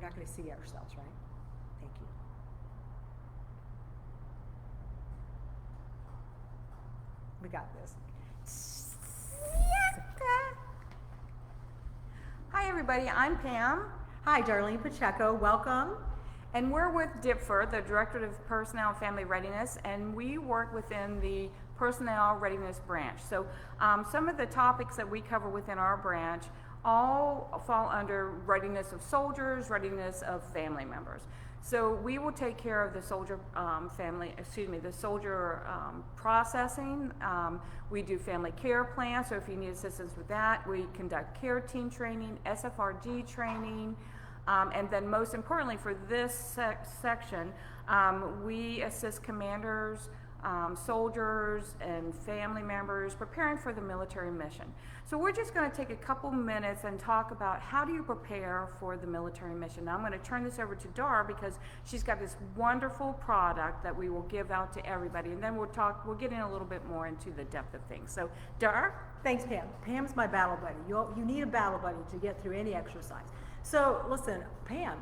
not going to see ourselves, right? Thank you. We got this. Hi everybody, I'm Pam, Hi, Darlene Pacheco. Welcome. and we're with DIPFR, the Directorate of Personnel and Family Readiness, and we work within the Personnel Readiness branch. So some of the topics that we cover within our branch all fall under readiness of soldiers, readiness of family members. So we will take care of the soldier the soldier processing. We do family care plans, so if you need assistance with that, we conduct care team training, SFRG training, and then most importantly for this section, we assist commanders, soldiers, and family members preparing for the military mission. So we're just going to take a couple minutes and talk about how do you prepare for the military mission. Now I'm going to turn this over to Dar because she's got this wonderful product that we will give out to everybody, and then we'll get in a little bit more into the depth of things. So Dar? Thanks, Pam. Pam's my battle buddy. You need a battle buddy to get through any exercise. So listen, Pam,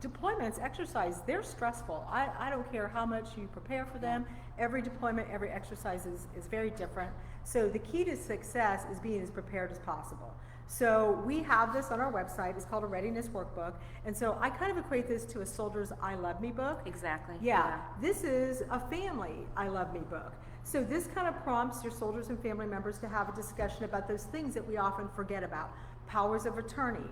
deployments, exercise, they're stressful. I don't care how much you prepare for them. Every deployment, every exercise is very different. So the key to success is being as prepared as possible. So we have this on our website. It's called a readiness workbook. And so I kind of equate this to a soldier's I Love Me book. Exactly. Yeah. This is a family I Love Me book. So this kind of prompts your soldiers and family members to have a discussion about those things that we often forget about. Powers of attorney.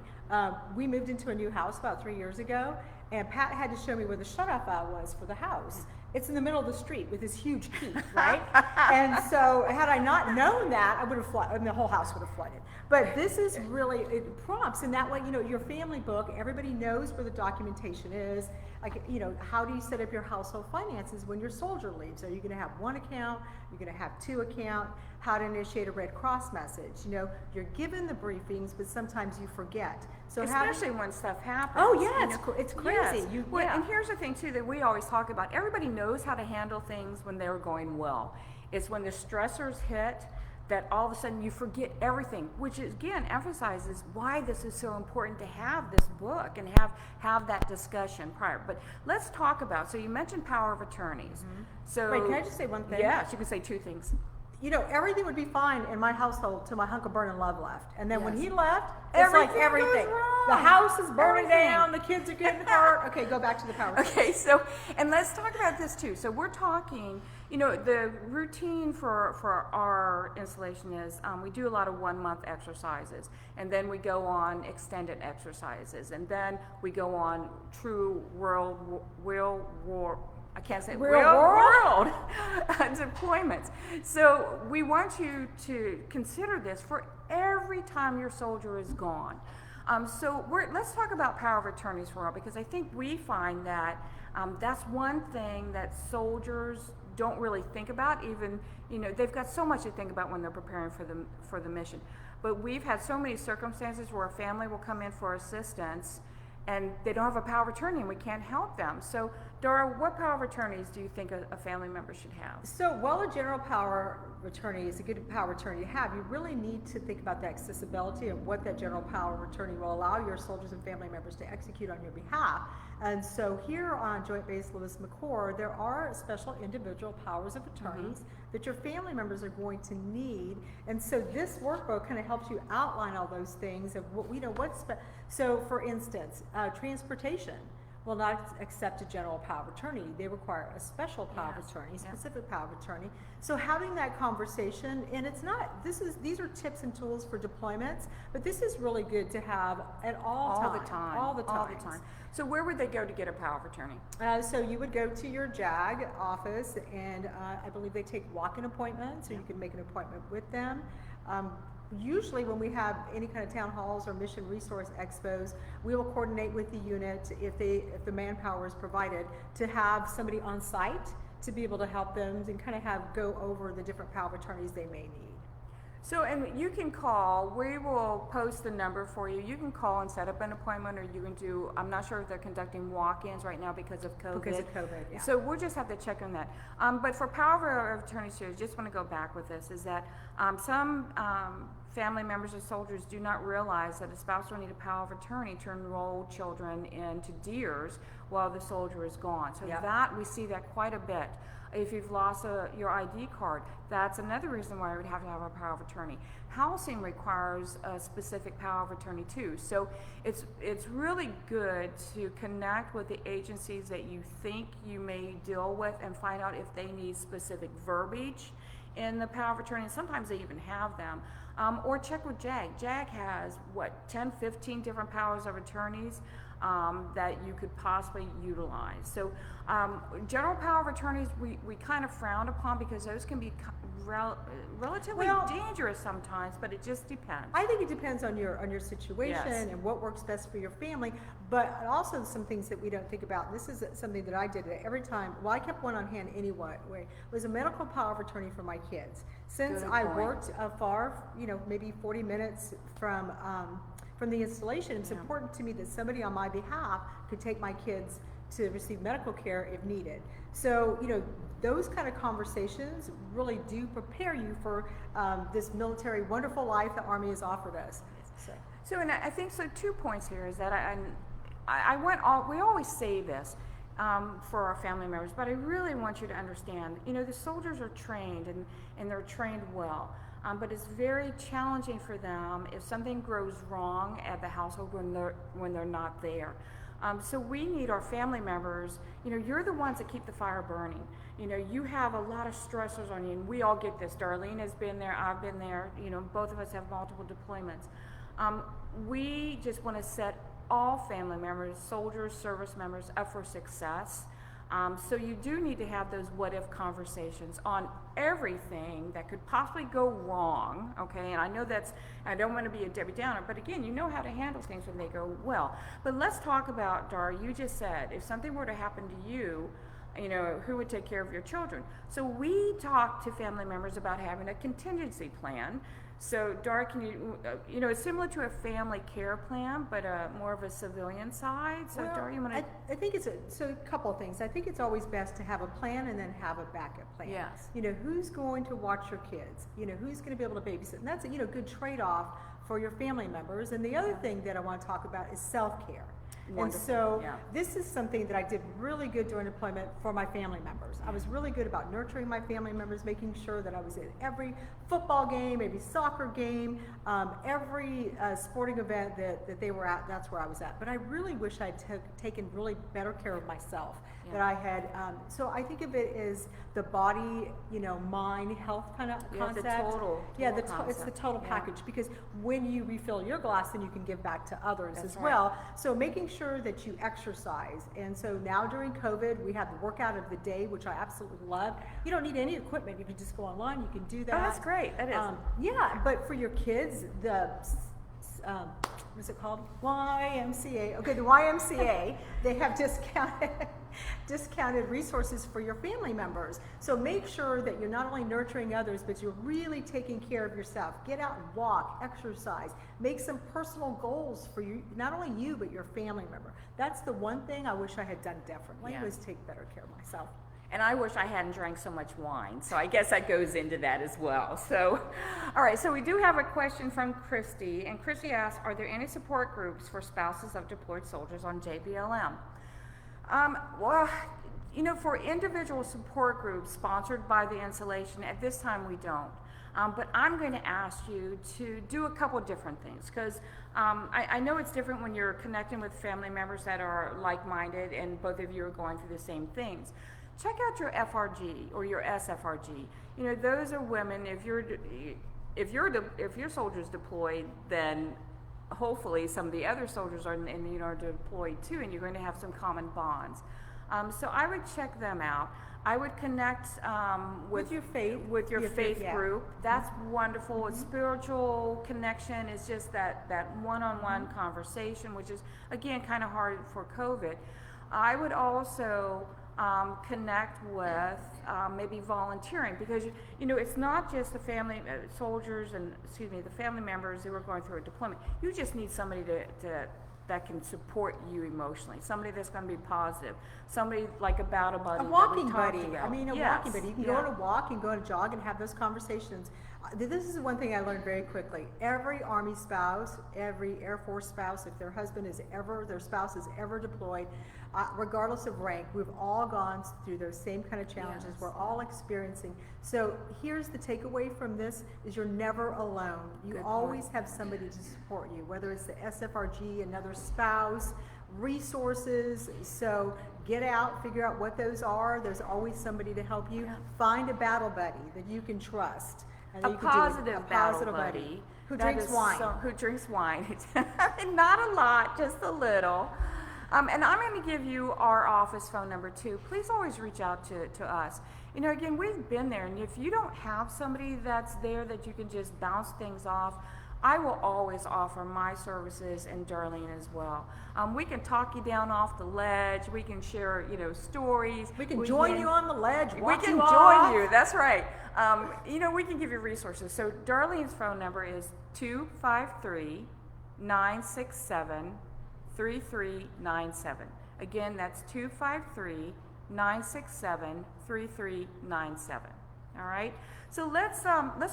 We moved into a new house about 3 years ago, and Pat had to show me where the shutoff valve was for the house. It's in the middle of the street with this huge key, right? And so had I not known that, I would have flooded, I mean, the whole house would have flooded. But this is really, it prompts, and that way, you know, your family book, everybody knows where the documentation is. Like, you know, how do you set up your household finances when your soldier leaves? Are you going to have one account? You're going to have two accounts? How to initiate a Red Cross message? You know, you're given the briefings, but sometimes you forget. So especially when stuff happens. Oh yeah, it's crazy. Yes. Well, and here's the thing too that we always talk about. Everybody knows how to handle things when they're going well. It's when the stressors hit that all of a sudden you forget everything, which again emphasizes why this is so important to have this book and have that discussion prior. But let's talk about, so you mentioned power of attorneys. Mm-hmm. So wait, can I just say one thing? Yes, you can say two things. You know, everything would be fine in my household till my hunk of burning love left. And then when Yes. he left, it's like everything. goes wrong. The house is burning Everything. down, the kids are getting hurt. Okay, go back to the power. Okay, so, and let's talk about this too. So we're talking, you know, the routine for our installation is we do a lot of 1 month exercises, and then we go on extended exercises, and then we go on true real world deployments. So we want you to consider this for every time your soldier is gone. So let's talk about power of attorneys for all, because I think we find that that's one thing that soldiers don't really think about. Even, you know, they've got so much to think about when they're preparing for the mission. But we've had so many circumstances where a family will come in for assistance and they don't have a power of attorney and we can't help them. So Dora, what power of attorneys do you think a family member should have? So while a general power of attorney is a good power of attorney to have, you really need to think about the accessibility of what that general power of attorney will allow your soldiers and family members to execute on your behalf. And so here on Joint Base Lewis McChord, there are special individual powers of attorneys that your family members are going to need. And so this workbook kind of helps you outline all those things of what, you know, so for instance, transportation will not accept a general power of attorney. They require a special power of attorney, specific power of attorney. So having that conversation, and it's not, these are tips and tools for deployments, but this is really good to have at all the time. So where would they go to get a power of attorney? So you would go to your JAG office, and I believe they take walk-in appointments, so you can make an appointment with them. Usually when we have any kind of town halls or mission resource expos, we will coordinate with the unit if the manpower is provided to have somebody on site to be able to help them and kind of go over the different power of attorneys they may need. So, and you can call, we will post the number for you. You can call and set up an appointment, or you can do, I'm not sure if they're conducting walk-ins right now because of COVID. Because of COVID, yeah. So we'll just have to check on that. But for power of attorney series, just want to go back with this, is that some family members of soldiers do not realize that a spouse will need a power of attorney to enroll children into DEERs while the soldier is gone. So Yep. that, we see that quite a bit. If you've lost your ID card, that's another reason why we would have to have a power of attorney. Housing requires a specific power of attorney too. So it's really good to connect with the agencies that you think you may deal with and find out if they need specific verbiage in the power of attorney. And sometimes they even have them. Or check with JAG. JAG has, 10, 15 different powers of attorneys that you could possibly utilize. So general power of attorneys we kind of frown upon because those can be relatively dangerous sometimes, but it just depends. I think it depends on your situation Yes. and what works best for your family, but also some things that we don't think about. And this is something that I did every time. Well, I kept one on hand anyway. It was a medical power of attorney for my kids. Since Good I point. worked far, maybe 40 minutes from the installation, it's Yeah. important to me that somebody on my behalf could take my kids to receive medical care if needed. So, those kind of conversations really do prepare you for this military wonderful life the Army has offered us. So, and I think so. 2 points here is that we always say this for our family members, but I really want you to understand. The soldiers are trained and they're trained well, but it's very challenging for them if something goes wrong at the household when they're not there. So we need our family members. You're the ones that keep the fire burning. You have a lot of stressors on you, and we all get this. Darlene has been there, I've been there. Both of us have multiple deployments. We just want to set all family members, soldiers, service members, up for success. So you do need to have those what-if conversations on everything that could possibly go wrong, okay? And I know I don't want to be a Debbie Downer, but again, you know how to handle things when they go well. But let's talk about, Dar, you just said, if something were to happen to you, who would take care of your children? So we talk to family members about having a contingency plan. So, Dar, can you, it's similar to a family care plan, but more of a civilian side. So, Well, Dar, you want to? I think it's a couple of things. I think it's always best to have a plan and then have a backup plan. Yes. Who's going to watch your kids? Who's going to be able to babysit? And that's a good trade-off for your family members. And the other thing that I want to talk about is self-care. And Wonderful. so Yeah. this is something that I did really good during deployment for my family members. I was really good about nurturing my family members, making sure that I was at every football game, every soccer game, every sporting event that they were at, that's where I was at. But I really wish I'd taken really better care of myself. Yeah. That I had, so I think of it as the body, mind, health kind of concept. It's the total package, because when you refill your glass, then you can give back to others That's as right. well. So making sure that you exercise. And so now during COVID, we have the workout of the day, which I absolutely love. You don't need any equipment. You can just go online. You can do that. Oh, that's great. That is. Yeah, but for your kids, what's it called? YMCA. Okay, the YMCA, they have discounted resources for your family members. So make sure that you're not only nurturing others, but you're really taking care of yourself. Get out and walk, exercise, make some personal goals for you, not only you, but your family member. That's the one thing I wish I had done differently, Yeah. was take better care of myself. And I wish I hadn't drank so much wine, so I guess that goes into that as well. So, all right, so we do have a question from Christy, and Christy asks, are there any support groups for spouses of deployed soldiers on JBLM? Well, for individual support groups sponsored by the installation, at this time we don't. But I'm going to ask you to do a couple different things, because I know it's different when you're connecting with family members that are like-minded and both of you are going through the same things. Check out your FRG or your SFRG. Those are women. If your soldier's deployed, then hopefully some of the other soldiers are deployed too, and you're going to have some common bonds. So I would check them out. I would connect with your faith yeah. group. That's wonderful. A spiritual connection is just that one-on-one conversation, which is again kind of hard for COVID. I would also connect with maybe volunteering, because it's not just the family soldiers and the family members who are going through a deployment. You just need somebody that can support you emotionally, somebody that's going to be positive, somebody like a battle buddy. A walking that we talked buddy. about. I mean, a Yes. walking buddy. You can go on a walk and go on a jog and have those conversations. This is one thing I learned very quickly. Every Army spouse, every Air Force spouse, if their spouse is ever deployed, regardless of rank, we've all gone through those same kind of challenges. Yes. We're all experiencing. So here's the takeaway from this is you're never alone. You Good always point. have somebody to support you, whether it's the SFRG, another spouse, resources. So get out, figure out what those are. There's always somebody to help you. Yeah. Find a battle buddy that you can trust. And that A you can do it. positive A battle positive buddy who that drinks is wine. who drinks wine. Not a lot, just a little. And I'm going to give you our office phone number too. Please always reach out to us. You know, again, we've been there, and if you don't have somebody that's there that you can just bounce things off, I will always offer my services and Darlene as well. We can talk you down off the ledge. We can share, stories. We can join you on the ledge. We Walk can you join off. you. That's right. We can give you resources. So Darlene's phone number is 253-967-3397. Again, that's 253-967-3397. All right. So let's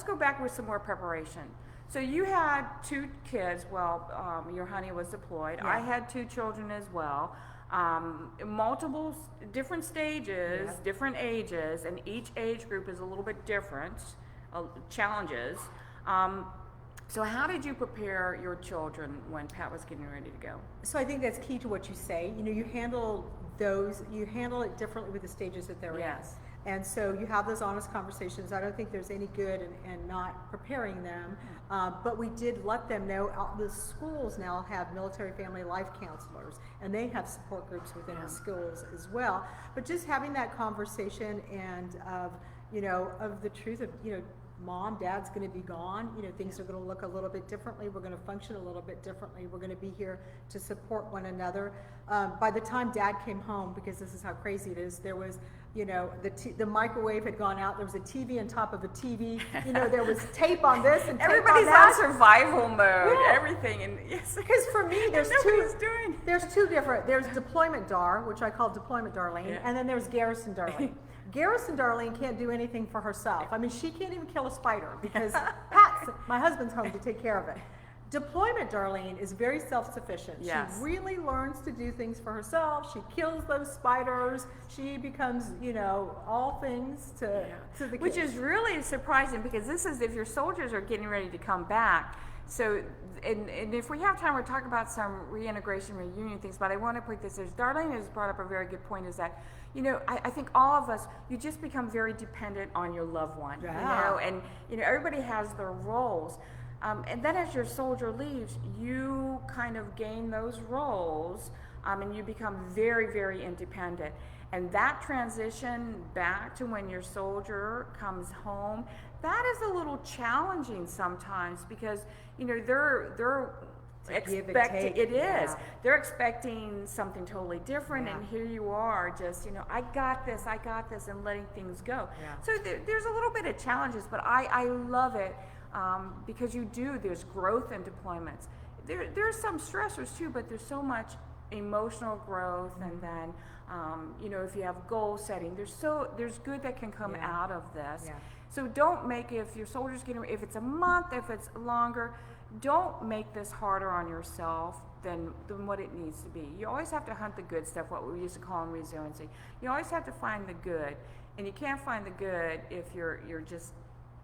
go back with some more preparation. So you had 2 kids. Well, your honey was deployed. Yeah. I had 2 children as well. Multiple different stages, Yeah. different ages, and each age group is a little bit different, challenges. So how did you prepare your children when Pat was getting ready to go? So I think that's key to what you say. You handle it differently with the stages that they're Yes. in. And so you have those honest conversations. I don't think there's any good in not preparing them. But we did let them know the schools now have military family life counselors, and they have support groups within Yeah. the schools as well. But just having that conversation and of the truth of, Mom, Dad's going to be gone. Things are going to look a little bit differently. We're going to function a little bit differently. We're going to be here to support one another. By the time Dad came home, because this is how crazy it is, there was, the microwave had gone out. There was a TV on top of a TV. There was tape on this and tape Everybody's on on that. survival mode. Yeah. Everything, and yes, Because for me, there's nobody's doing. There's 2 different. There's deployment Dar, which I call deployment Darlene, Yeah. and then there's Garrison Darlene. Garrison Darlene can't do anything for herself. I mean, she can't even kill a spider because my husband's home to take care of it. Deployment Darlene is very self-sufficient. Yes. She really learns to do things for herself. She kills those spiders. She becomes, all things to the kids. Which is really surprising, because this is if your soldiers are getting ready to come back. So, and if we have time, we'll talk about some reintegration, reunion things, but I want to put this as Darlene has brought up a very good point, is that, I think all of us, you just become very dependent on your loved one, Yeah. and, everybody has their roles. And then as your soldier leaves, you kind of gain those roles, and you become very, very independent. And that transition back to when your soldier comes home, that is a little challenging sometimes, because they're give and take. it is. Yeah. They're expecting something totally different, Yeah. and here you are just, I got this, and letting things go. Yeah. So there's a little bit of challenges, but I love it, because there's growth in deployments. There's some stressors too, but there's so much emotional growth, and then, if you have goal setting, there's good that can come Yeah. out of this. Yeah. So don't make, if your soldier's if it's a month, if it's longer, don't make this harder on yourself than what it needs to be. You always have to hunt the good stuff, what we used to call in resiliency. You always have to find the good, and you can't find the good if you're just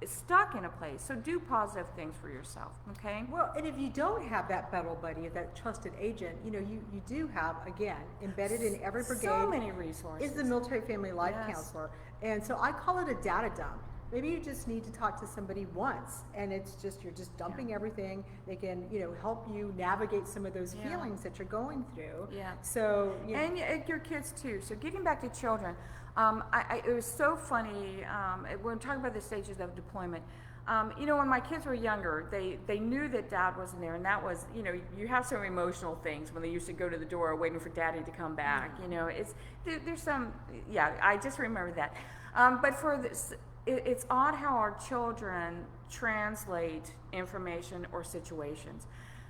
stuck in a place. So do positive things for yourself, okay? Well, and if you don't have that battle buddy, that trusted agent, you do have, again, embedded in every brigade. So many resources. Is the military family life Yes. counselor. And so I call it a data dump. Maybe you just need to talk to somebody once, and you're just dumping everything. They can, help you navigate some of those Yeah. feelings that you're going through. Yeah. So, And your kids too. So getting back to children, it was so funny, when talking about the stages of deployment, when my kids were younger, they knew that Dad wasn't there, and that was, you have some emotional things when they used to go to the door waiting for Daddy to come back. There's some, I just remember that. But for this, it's odd how our children translate information or situations.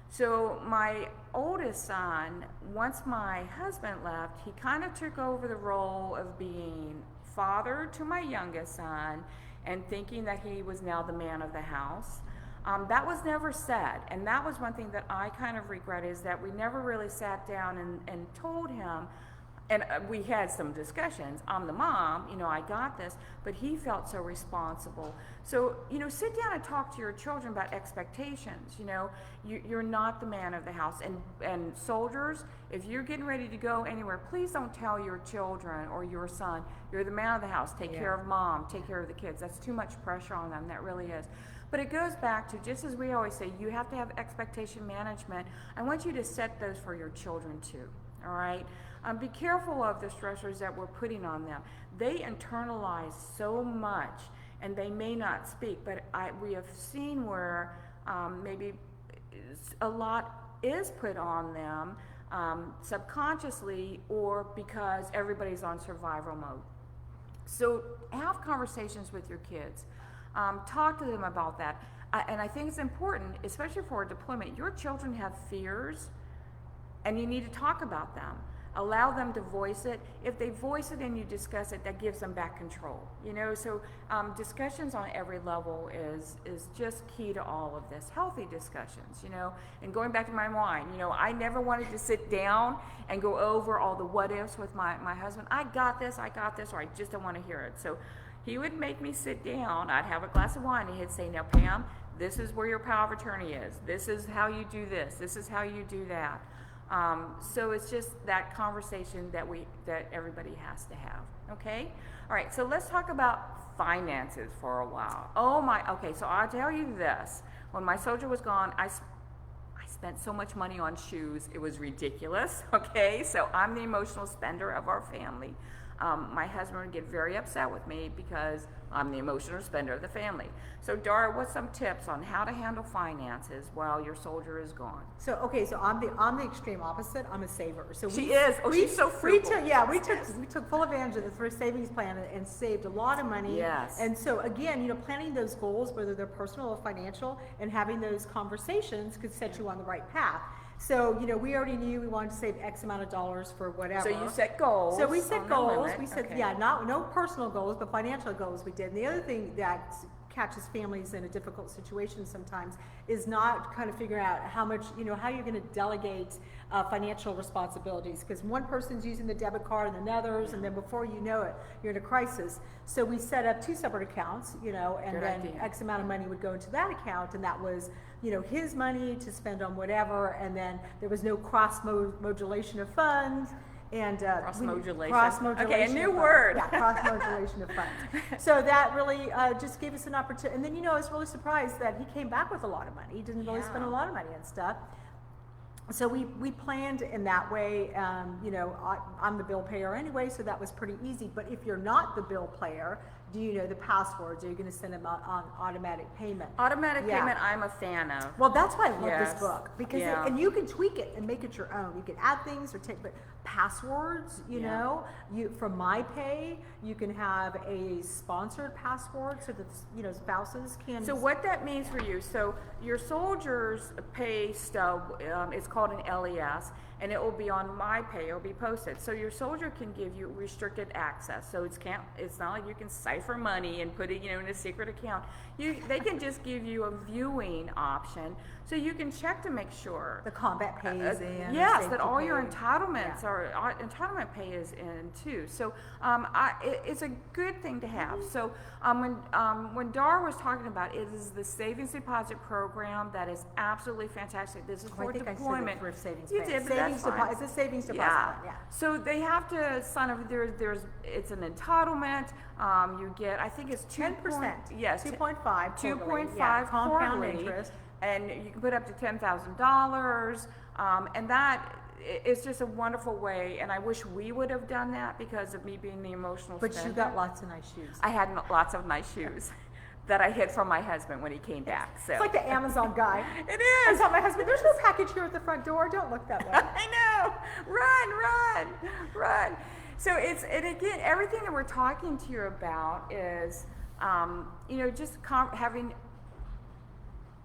So my oldest son, once my husband left, he kind of took over the role of being father to my youngest son and thinking that he was now the man of the house. That was never said, and that was one thing that I kind of regret, is that we never really sat down and told him, and we had some discussions. I'm the mom, I got this, but he felt so responsible. So, sit down and talk to your children about expectations. You're not the man of the house. And soldiers, if you're getting ready to go anywhere, please don't tell your children or your son, you're the man of the house, take care of mom, take care of the kids. That's too much pressure on them, that really is. But it goes back to, just as we always say, you have to have expectation management. I want you to set those for your children too, all right? Be careful of the stressors that we're putting on them. They internalize so much, and they may not speak, but we have seen where maybe a lot is put on them subconsciously, or because everybody's on survival mode. So have conversations with your kids. Talk to them about that. And I think it's important, especially for a deployment. Your children have fears, and you need to talk about them. Allow them to voice it. If they voice it and you discuss it, that gives them back control. So discussions on every level is just key to all of this. Healthy discussions, And going back to my wine, I never wanted to sit down and go over all the what ifs with my husband. I got this, or I just don't want to hear it. So he would make me sit down. I'd have a glass of wine, and he'd say, "Now, Pam, this is where your power of attorney is. This is how you do this. This is how you do that." So it's just that conversation that everybody has to have. Okay? All right, so let's talk about finances for a while. Okay, so I'll tell you this. When my soldier was gone, I spent so much money on shoes, it was ridiculous. Okay, so I'm the emotional spender of our family. My husband would get very upset with me because I'm the emotional spender of the family. So Dara, what's some tips on how to handle finances while your soldier is gone? So I'm the extreme opposite. I'm a saver. So she's so frugal. We took full advantage of the thrift savings plan and saved a lot of money. Yes. And so again, planning those goals, whether they're personal or financial, and having those conversations could set you on the right path. So, we already knew we wanted to save X amount of dollars for whatever. So you set goals. So we set goals. We said, okay. no personal goals, but financial goals we did. And the other thing that catches families in a difficult situation sometimes is not kind of figuring out how much, how you're going to delegate financial responsibilities, because one person's using the debit card and another's, and then before you know it, you're in a crisis. So we set up 2 separate accounts, and Good then idea. X amount of money would go into that account, and that was, his money to spend on whatever, and then there was no cross-modulation of funds. And cross-modulation. Okay, a new word. Yeah, cross-modulation of funds. So that really just gave us an opportunity. And then, I was really surprised that he came back with a lot of money. He didn't really spend a lot of money on stuff. So we planned in that way. I'm the bill payer anyway, so that was pretty easy. But if you're not the bill payer, do you know the passwords? Are you going to send them out on automatic payment? Automatic payment, I'm a fan of. Well, that's why I love Yes. this book, because Yeah. and you can tweak it and make it your own. You can add things or but passwords, from MyPay, you can have a sponsored password so that spouses can. So what that means for you, so your soldiers pay stub, it's called an LES, and it will be on MyPay, it'll be posted. So your soldier can give you restricted access. So it's not like you can cipher money and put it, in a secret account. They can just give you a viewing option, so you can check to make sure. The combat pay is in. Yes, that all your entitlements entitlement pay is in too. So it's a good thing to have. So when Dar was talking about it, is the savings deposit program that is absolutely fantastic. This is for deployment. I said savings You plan. did, but that's fine. It's a savings deposit. Yeah. So they have to sign up. It's an entitlement. You get, I think it's 10%. Yes, 2.5. 2.5 compound quarterly, interest. and you can put up to $10,000, and that is just a wonderful way. And I wish we would have done that because of me being the emotional But spender. you got lots of nice shoes. I had lots of nice shoes that I hid from my husband when he came back. So It's like the Amazon guy. it I is. tell my husband, there's no package here at the front door. Don't look that way. I know. Run. So and again, everything that we're talking to you about is, just having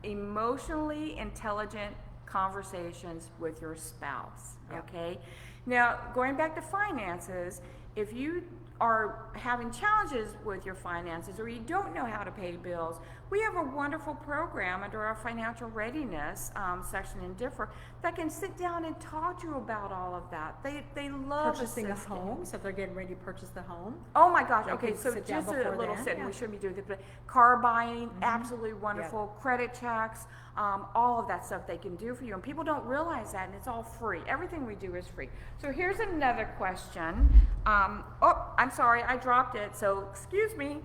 emotionally intelligent conversations with your spouse. Okay. Now, going back to finances, if you are having challenges with your finances, or you don't know how to pay bills, we have a wonderful program under our financial readiness section in Differ that can sit down and talk to you about all of that. They love Purchasing a assisting. home, so if they're getting ready to purchase the home. Oh my gosh, They okay, can so sit down just a before little then, setting, yeah. we shouldn't be doing this, but car buying, absolutely wonderful, credit checks, all of that stuff they can do for you, and people don't realize that, and it's all free. Everything we do is free. So here's another question. Oh, I'm sorry, I dropped it, so excuse me.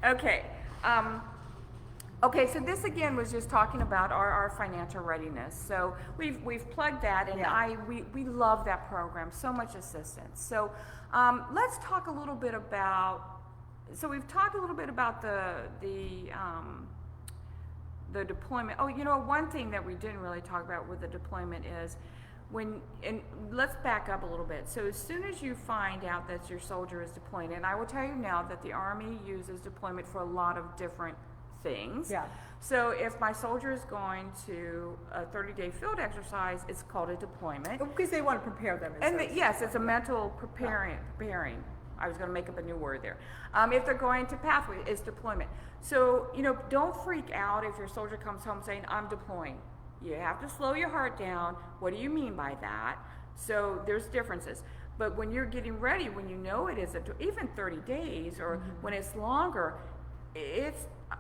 Okay. Okay, so this again was just talking about our financial readiness. So we've plugged that, and Yeah. we love that program, so much assistance. So let's talk a little bit about. So we've talked a little bit about the deployment. Oh, you know, one thing that we didn't really talk about with the deployment is and let's back up a little bit. So as soon as you find out that your soldier is deploying, and I will tell you now that the Army uses deployment for a lot of different things. Yeah. So if my soldier is going to a 30-day field exercise, it's called a deployment. Because they want to prepare them. And yes, it's a mental preparing. I was going to make up a new word there. If they're going to pathway, it's deployment. So, you know, don't freak out if your soldier comes home saying, I'm deploying. You have to slow your heart down. What do you mean by that? So there's differences. But when you're getting ready, when you know it is even 30 days or when it's longer,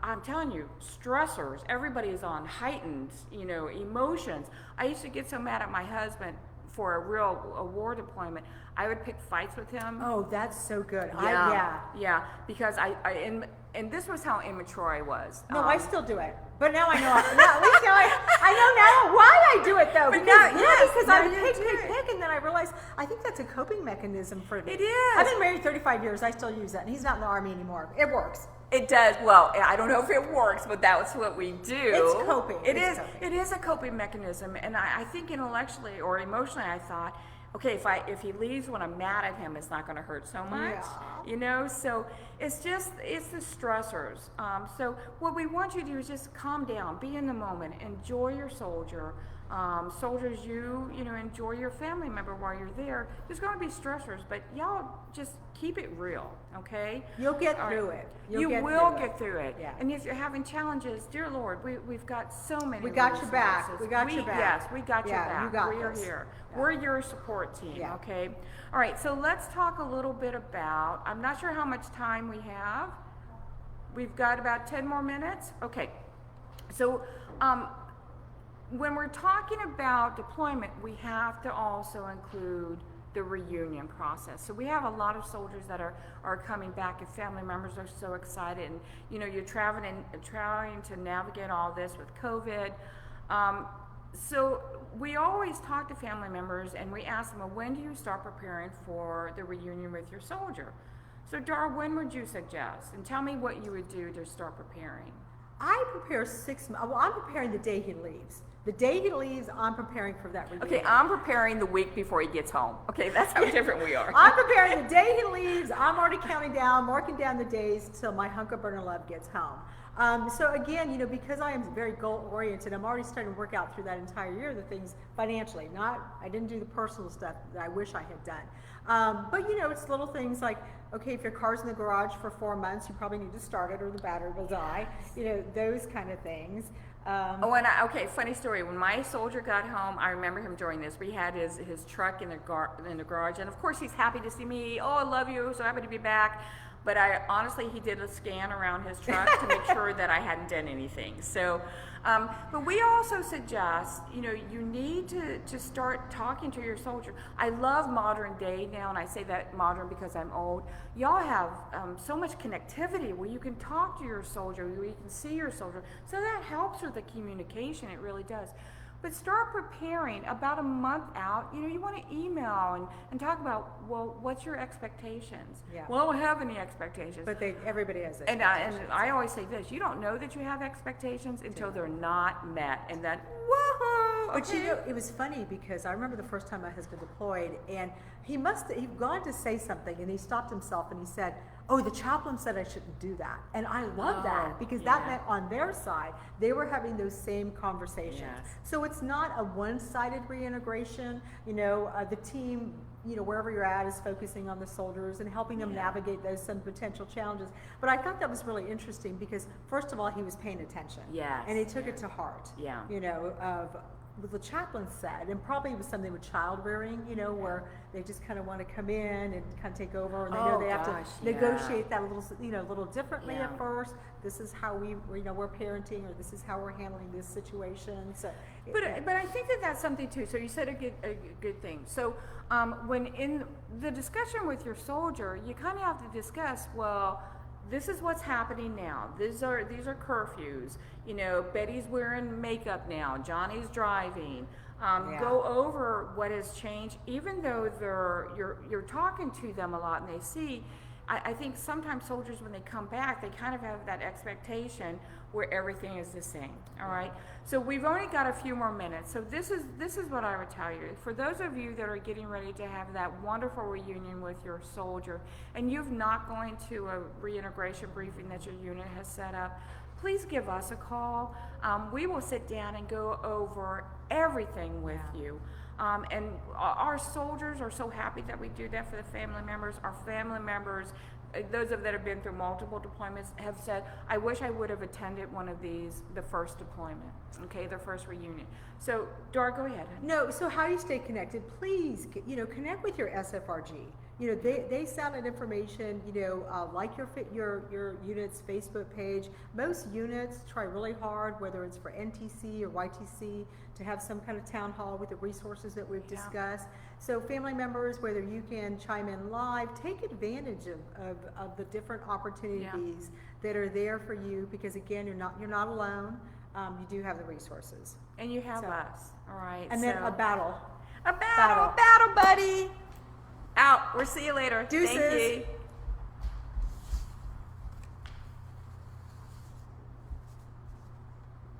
I'm telling you, stressors. Everybody is on heightened, you know, emotions. I used to get so mad at my husband for a war deployment. I would pick fights with him. Oh, that's so good. Yeah, because and this was how immature I was. No, I still do it. But now I know. At least now I know now why I do it though. But Because, now, yes, because now I you pick, and then I realized I think that's a coping mechanism for me. It is. I've been married 35 years. I still use that, and he's not in the Army anymore. It works. It does. Well, I don't know if it works, but that's what we do. It's coping. It It's is. coping. It is a coping mechanism, and I think intellectually or emotionally, I thought, okay, if he leaves when I'm mad at him, it's not going to hurt so much, Yeah. you know. So it's the stressors. So what we want you to do is just calm down, be in the moment, enjoy your soldier. Soldiers, you know, enjoy your family member while you're there. There's going to be stressors, but y'all just keep it real, okay? You'll get All through right. it. You will get through it. Yeah. And if you're having challenges, dear Lord, we've got so many We got your back. resources. We got your back. Yes, we got your Yeah, back. you got we are this. here. Yeah. We're your support team, Yeah. okay? All right, so let's talk a little bit about, I'm not sure how much time we have. We've got about 10 more minutes. Okay. So, when we're talking about deployment, we have to also include the reunion process. So we have a lot of soldiers that are coming back, and family members are so excited, and you know, you're trying to navigate all this with COVID. So we always talk to family members and we ask them, well, when do you start preparing for the reunion with your soldier? So Dar, when would you suggest? And tell me what you would do to start preparing. I prepare 6 months. Well, I'm preparing the day he leaves. The day he leaves, I'm preparing for that reunion. Okay, I'm preparing the week before he gets home. Okay, that's how different we are. I'm preparing the day he leaves. I'm already counting down, marking down the days till my hunk of burner love gets home. So again, you know, because I am very goal oriented, I'm already starting to work out through that entire year the things financially. I didn't do the personal stuff that I wish I had done. But you know, it's little things like, okay, if your car's in the garage for 4 months, you probably need to start it or the battery will die. You know, those kind of things. Okay, funny story. When my soldier got home, I remember him during this. We had his truck in the garage, and of course he's happy to see me. Oh, I love you, so happy to be back. But honestly, he did a scan around his truck to make sure that I hadn't done anything. So, but we also suggest, you know, you need to start talking to your soldier. I love modern day now, and I say that modern because I'm old. Y'all have so much connectivity where you can talk to your soldier, where you can see your soldier. So that helps with the communication, it really does. But start preparing about a month out. You know, you want to email and talk about, well, what's your expectations? Yeah. Well, I don't have any expectations. But everybody has And expectations. I always say this, you don't know that you have expectations until they're not met. And then, whoa! But you know, it was funny because I remember the first time my husband deployed, and he'd gone to say something, and he stopped himself and he said, oh, the chaplain said I shouldn't do that. And I love that because that meant on their side, they were having those same conversations. Yes. So it's not a one-sided reintegration. You know, the team, wherever you're at is focusing on the soldiers and helping them navigate some potential challenges. But I thought that was really interesting because first of all, he was paying attention. Yes. And he took it to heart. Yeah. Of what the chaplain said, and probably it was something with child rearing, where they just kind of want to come in and kind of take over, and they know they have to negotiate that a little differently at first. This is how we're parenting, or this is how we're handling this situation. So, but I think that's something too. So you said a good thing. So when in the discussion with your soldier, you kind of have to discuss, well, this is what's happening now. These are curfews. Betty's wearing makeup now. Johnny's driving. Go over what has changed, even though you're talking to them a lot and they see. I think sometimes soldiers, when they come back, they kind of have that expectation where everything is the same. All right. So we've only got a few more minutes. So this is what I would tell you. For those of you that are getting ready to have that wonderful reunion with your soldier, and you've not going to a reintegration briefing that your unit has set up, please give us a call. We will sit down and go over everything with you. And our soldiers are so happy that we do that for the family members. Our family members, those that have been through multiple deployments, have said, I wish I would have attended one of these, the first deployment, the first reunion. So, Dora, go ahead. No, so how do you stay connected? Please, connect with your SFRG. They send out information, like your unit's Facebook page. Most units try really hard, whether it's for NTC or YTC, to have some kind of town hall with the resources that we've discussed. So family members, whether you can chime in live, take advantage of the different opportunities that are there for you, because again, you're not alone. You do have the resources. And you have us, all right? And then a battle. A battle, buddy. Out. We'll see you later. Deuces. Thank you.